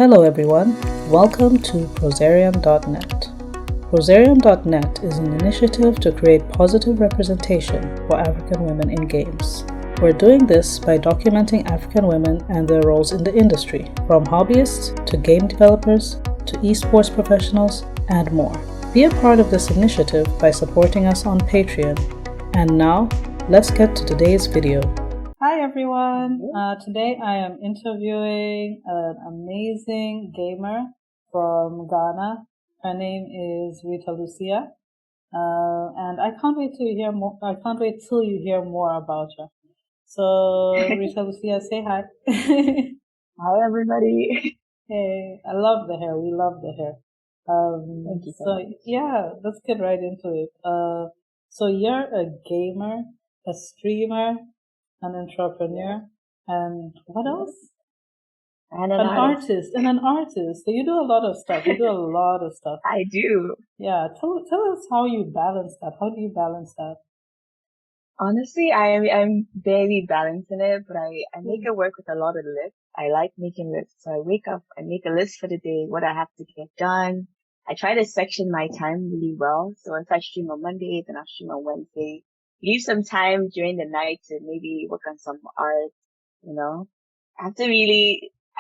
Hello everyone, welcome to Prosarium.net. Prosarium.net is an initiative to create positive representation for African women in games. We're doing this by documenting African women and their roles in the industry, from hobbyists to game developers to esports professionals and more. Be a part of this initiative by supporting us on Patreon. And now, let's get to today's video. Hi everyone, today I am interviewing an amazing gamer from Ghana. Her name is Ritalucia, and I can't wait to hear more. I can't wait till you hear more about her. So Ritalucia, say hi. Hi everybody. Hey, I love the hair. We love the hair. Thank you so much. Yeah, let's get right into it. So you're a gamer, a streamer, an entrepreneur, and what else? And An artist. And an artist. So you do a lot of stuff. You do a lot of stuff. I do. Yeah. Tell us how you balance that. How do you balance that? Honestly, I'm barely balancing it, but I make it work with a lot of lists. I like making lists. So I wake up, I make a list for the day, what I have to get done. I try to section my time really well. So if I stream on Monday, then I'll stream on Wednesday. Leave some time during the night to maybe work on some art, you know. I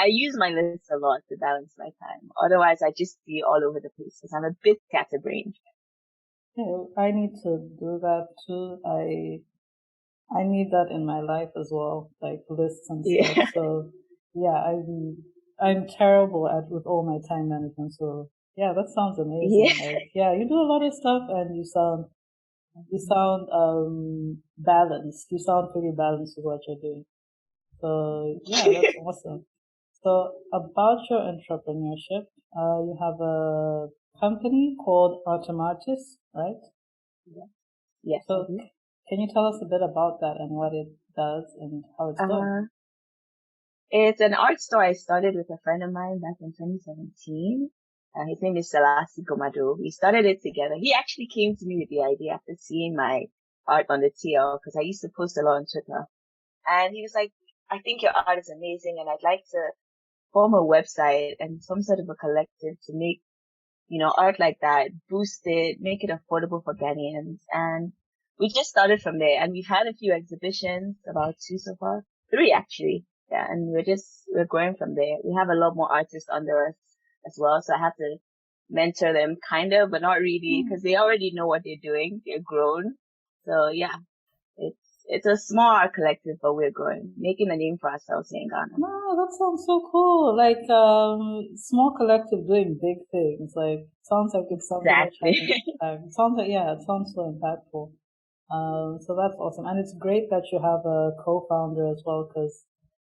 use my list a lot to balance my time. Otherwise, I just be all over the place because I'm a bit scatterbrained. Yeah, I need to do that too. I need that in my life as well, like lists and stuff. Yeah. So yeah, I'm terrible with all my time management. So yeah, that sounds amazing. Yeah. Like, yeah, you do a lot of stuff and you sound balanced. You sound pretty balanced with what you're doing. So yeah, that's awesome. So about your entrepreneurship, you have a company called Automatis, right? Yes. So can you tell us a bit about that and what it does and how it's done? It's an art store I started with a friend of mine back in 2017. His name is Selassie Gomado. We started it together. He actually came to me with the idea after seeing my art on the TL because I used to post a lot on Twitter. And he was like, I think your art is amazing and I'd like to form a website and some sort of a collective to make, art like that, boost it, make it affordable for Ghanaians. And we just started from there and we've had a few exhibitions, about 2 so far, 3 actually. Yeah. And we're growing from there. We have a lot more artists under us as well. So I have to mentor them kind of, but not really because they already know what they're doing. They're grown. So yeah, it's a small art collective, but we're growing, making a name for ourselves here in Ghana. No, that sounds so cool. Like, small collective doing big things. Like, sounds like it's something that's happening. It sounds so impactful. So that's awesome. And it's great that you have a co-founder as well, because,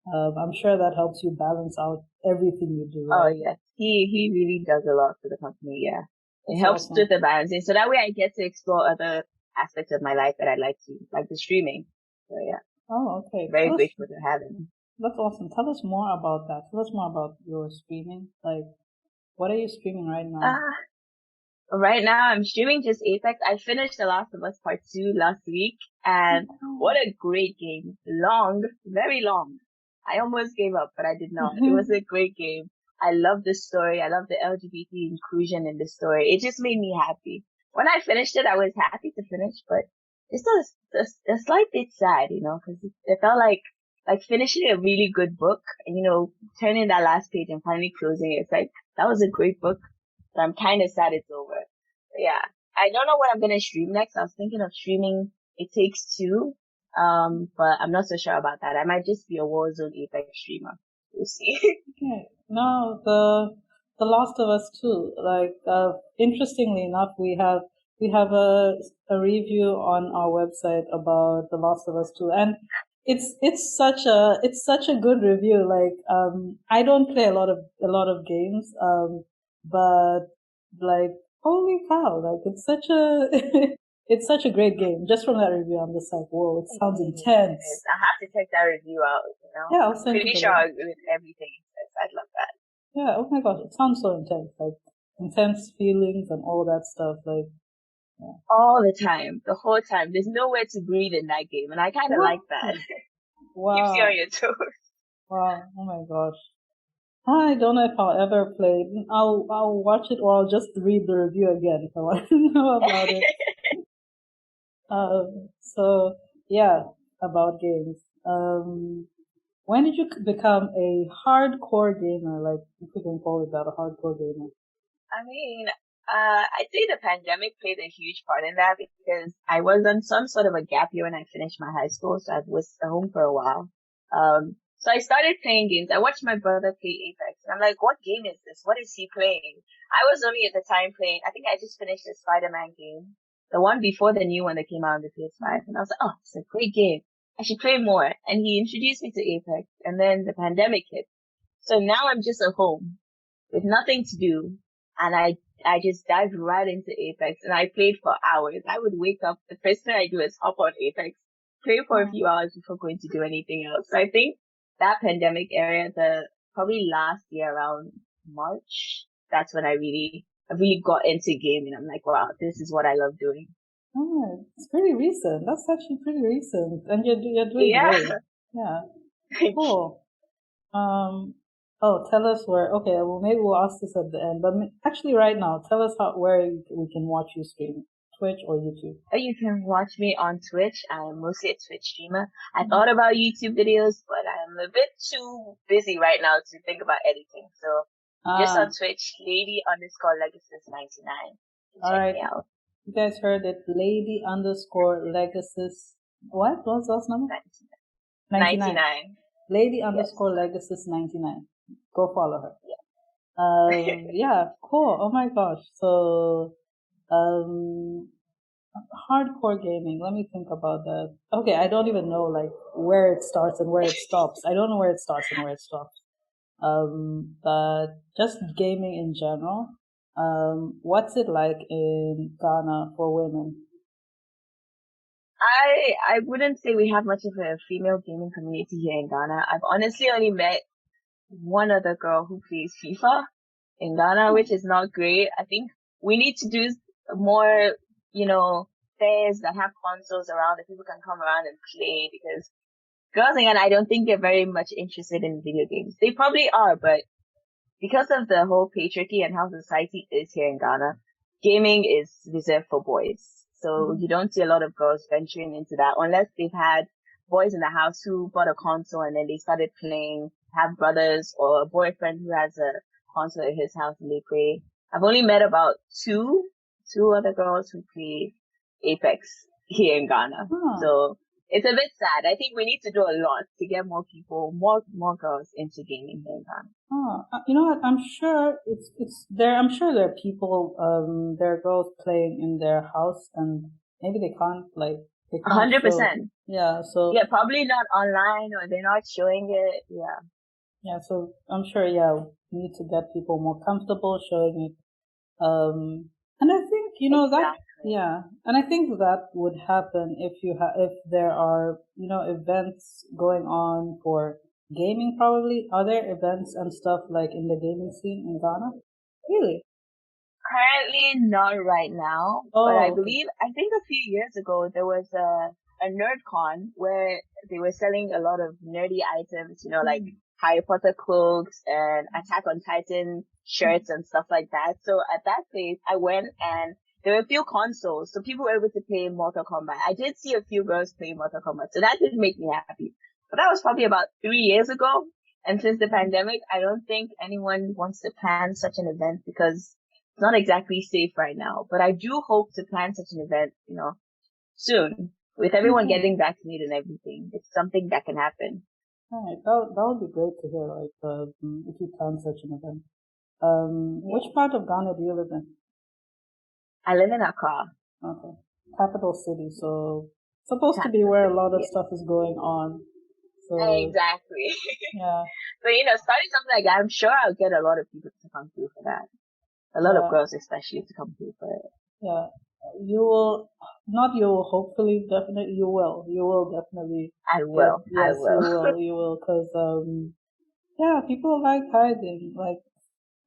I'm sure that helps you balance out everything you do. Right? Oh, yes. He really does a lot for the company. Yeah. It helps with the balancing. So that way I get to explore other aspects of my life that I like to, like the streaming. So yeah. Oh, okay. Very grateful to have him. That's awesome. Tell us more about that. Tell us more about your streaming. Like, what are you streaming right now? Right now I'm streaming just Apex. I finished The Last of Us Part 2 last week and what a great game. Long, very long. I almost gave up, but I did not. It was a great game. I love the story. I love the LGBT inclusion in the story. It just made me happy. When I finished it, I was happy to finish, but it's still a slight bit sad, because it felt like finishing a really good book and, turning that last page and finally closing it. It's like, that was a great book. So I'm kind of sad it's over. But yeah. I don't know what I'm going to stream next. I was thinking of streaming It Takes Two. But I'm not so sure about that. I might just be a Warzone Apex streamer. We'll see. Okay. No, the Last of Us too. Like, interestingly enough, we have a review on our website about The Last of Us 2, and it's such a good review. Like, I don't play a lot of games, but like, holy cow, like it's such a great game. Just from that review, I'm just like, whoa, it sounds intense. I have to check that review out, Yeah, I'll send pretty sure I agree with everything he says. I'd love that. Yeah, oh my gosh, it sounds so intense. Like, intense feelings and all that stuff. Like, yeah. All the time, the whole time. There's nowhere to breathe in that game, and I kind of like that. Wow. Keeps you on your toes. Wow, oh my gosh. I don't know if I'll ever play. I'll watch it or I'll just read the review again if I want to know about it. So yeah, about games. When did you become a hardcore gamer? Like, if you can call it that, a hardcore gamer. I mean, I'd say the pandemic played a huge part in that because I was on some sort of a gap year when I finished my high school, so I was home for a while. So I started playing games. I watched my brother play Apex, and I'm like, what game is this? What is he playing? I was only at the time playing, I think I just finished the Spider-Man game, the one before the new one that came out on the PS5, and I was like, oh, it's a great game. I should play more. And he introduced me to Apex, and then the pandemic hit. So now I'm just at home with nothing to do. And I just dived right into Apex and I played for hours. I would wake up, the first thing I do is hop on Apex, play for a Oh, few hours before going to do anything else. So I think that pandemic area, the probably last year around March, that's when I really got into gaming. I'm like, wow, this is what I love doing. oh, it's pretty recent. That's actually pretty recent, and you're doing Yeah. great. Yeah, cool. Um, oh, tell us where. Okay, well, maybe we'll ask this at the end, but actually, right now, tell us where we can watch you stream, Twitch or YouTube. You can watch me on Twitch. I'm mostly a Twitch streamer. I thought about YouTube videos, but I'm a bit too busy right now to think about editing. So just on Ah, Twitch, lady_legacies99. all Check right. me out. You guys heard it. Lady underscore legacies. What? What's that number? 99. 99. Lady Yes. underscore legacies 99. Go follow her. Yeah. Yeah, cool. Oh my gosh. So, um, hardcore gaming. Let me think about that. Okay, I don't even know like where it starts and where it stops. I don't know where it starts and where it stops. But just gaming in general. What's it like in Ghana for women? I wouldn't say we have much of a female gaming community here in Ghana. I've honestly only met one other girl who plays FIFA in Ghana, Hmm. which is not great. I think we need to do more, fairs that have consoles around that people can come around and play because girls in Ghana, I don't think they're very much interested in video games. They probably are, but because of the whole patriarchy and how society is here in Ghana, gaming is reserved for boys. So you don't see a lot of girls venturing into that unless they've had boys in the house who bought a console and then they started playing, have brothers or a boyfriend who has a console at his house and they play. I've only met about two other girls who play Apex here in Ghana. Huh. So it's a bit sad. I think we need to do a lot to get more people, more girls into gaming here in Ghana. Huh. You know what? I'm sure it's there. I'm sure there are people, there are girls playing in their house and maybe they can't show. 100%. Yeah. So Yeah, probably not online or they're not showing it. Yeah, yeah. So I'm sure. Yeah, we need to get people more comfortable showing it. And I think, that, exactly. yeah, and I think that would happen if there are, events going on for gaming, probably. Are there events and stuff like in the gaming scene in Ghana? Really? Currently not right now, but Oh, okay. I think a few years ago there was a nerd con where they were selling a lot of nerdy items, like Hmm. Harry Potter cloaks and Attack on Titan shirts and stuff like that. So at that place, I went and there were a few consoles, so people were able to play Mortal Kombat. I did see a few girls play Mortal Kombat, so that did make me happy. But that was probably about 3 years ago. And since the pandemic, I don't think anyone wants to plan such an event because it's not exactly safe right now, but I do hope to plan such an event, soon. With everyone Hmm. getting vaccinated and everything, it's something that can happen. All right, that would be great to hear, like, if you plan such an event. Yeah. Which part of Ghana do you live in? I live in Accra, Okay. Capital city, so supposed to be capital where a city. lot of Yeah. stuff is going on. So, Exactly. yeah, So, starting something like that, I'm sure I'll get a lot of people to come through for that. A lot of yeah. girls especially to come through for it. Yeah, you will, not you will, hopefully, definitely, you will definitely I get, will. I yes, will. you will, cause, yeah, people like hiding, like,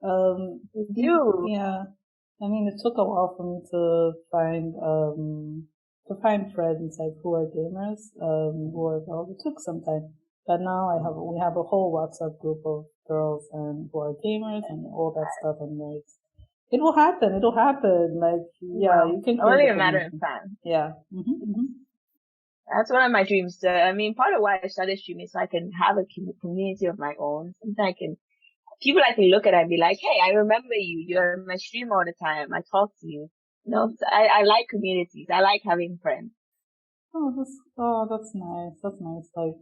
You do. yeah, I mean, it took a while for me to find friends, like, who are gamers, who are, well, it took some time, but now we have a whole WhatsApp group of girls and who are gamers and all that stuff and nerds. It will happen. It'll happen. Like, yeah, Well, you can create only a a matter of community. time. Yeah. Mm-hmm. That's one of my dreams. I mean, part of why I started streaming is so I can have a community of my own. Sometimes people I can look at and be like, hey, I remember you. You're in my stream all the time. I talk to you. I like communities. I like having friends. That's nice. That's nice. Like,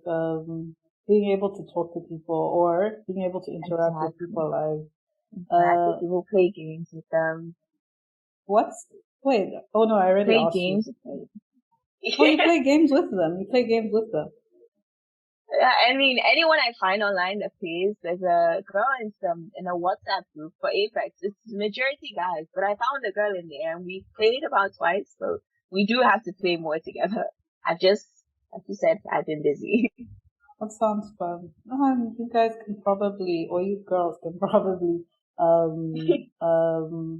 being able to talk to people or being able to interact with people. Like, Interact with people, play games with them. Wait. Oh no, I already Play asked games. you. Oh, you play games with them. You play games with them. I mean, anyone I find online that plays, there's a girl in a WhatsApp group for Apex. It's majority guys, but I found a girl in there and we played about twice, so we do have to play more together. Like you said, I've been busy. That sounds fun. You guys can probably, or you girls can probably,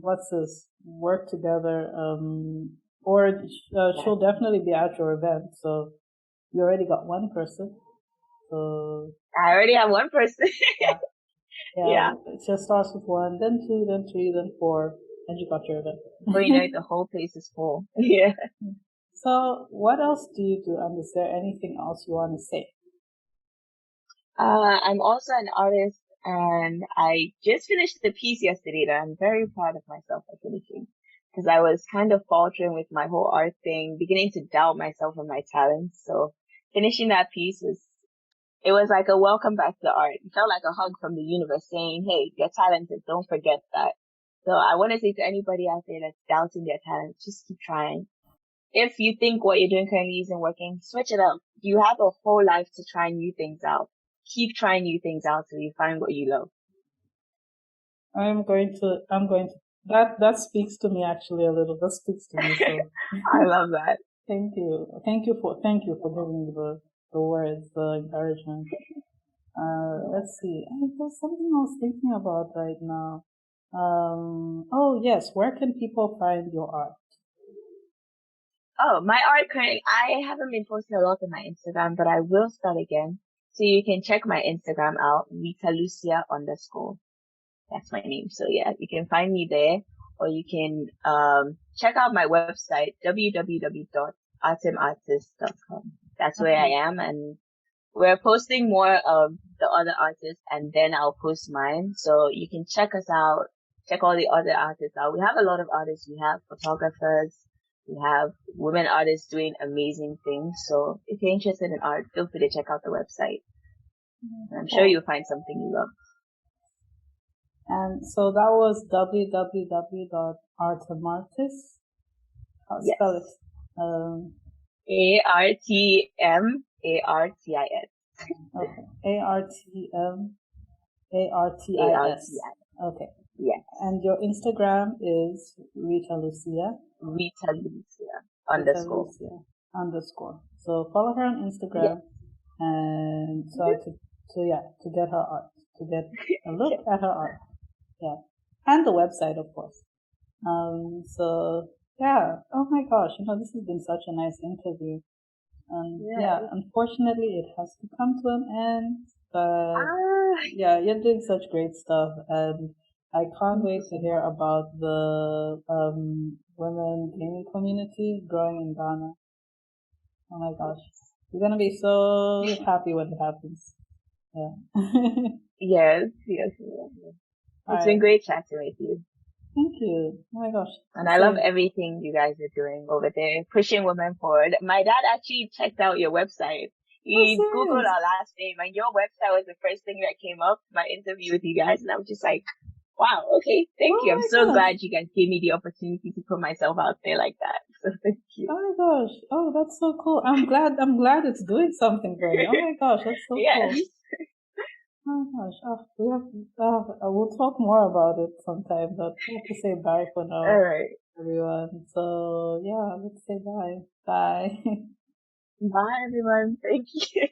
what's this? Work together, or she'll definitely be at your event. So you already got one person. So I already have one person. yeah. It just starts with one, then two, then three, then four, and you got your event. But the whole place is full. Yeah. So what else do you do? And is there anything else you want to say? I'm also an artist and I just finished the piece yesterday that I'm very proud of myself for finishing because I was kind of faltering with my whole art thing, beginning to doubt myself and my talents. So finishing that piece it was like a welcome back to art. It felt like a hug from the universe saying, hey, you're talented. Don't forget that. So I want to say to anybody out there that's doubting their talent, just keep trying. If you think what you're doing currently isn't working, switch it up. You have a whole life to try new things out. Keep trying new things out till you find what you love. That speaks to me actually a little. That speaks to me. So I love that. Thank you for giving me the words, the encouragement. Let's see. There's something I was thinking about right now. Oh yes, where can people find your art? Oh, my art currently, I haven't been posting a lot on my Instagram, but I will start again. So you can check my Instagram out, Ritalucia _. That's my name. So yeah, you can find me there, or you can check out my website, www.artemartist.com. That's where I am, and we're posting more of the other artists, and then I'll post mine. So you can check us out, check all the other artists out. We have a lot of artists. We have photographers. We have women artists doing amazing things. So if you're interested in art, feel free to check out the website. I'm sure you'll find something you love. And so that was www.artemartist. Yes. Spell it. ARTMARTIS. Okay. ARTMARTIS. Okay. Yes. And your Instagram is Ritalucia. Ritalucia _. So follow her on Instagram, and to get her art, to get a look at her art, and the website, of course. So yeah. Oh my gosh, this has been such a nice interview. Unfortunately, it has to come to an end. But you're doing such great stuff, and I can't wait to hear about the women gaming community growing in Ghana. Oh my gosh, you're gonna be so happy when it happens. Yeah. Yes. It's been great chatting with you. Thank you. Oh my gosh. And I love everything you guys are doing over there, pushing women forward. My dad actually checked out your website. He Googled our last name, and your website was the first thing that came up, my interview with you guys. And I was just like, wow, okay, thank you. I'm so glad you guys gave me the opportunity to put myself out there like that. So thank you. Oh my gosh. Oh, that's so cool. I'm glad it's doing something for you. Oh my gosh, that's so cool. Oh my gosh. We'll talk more about it sometime, but I have to say bye for now. All right. Everyone. So yeah, let's say bye. Bye. Bye everyone. Thank you.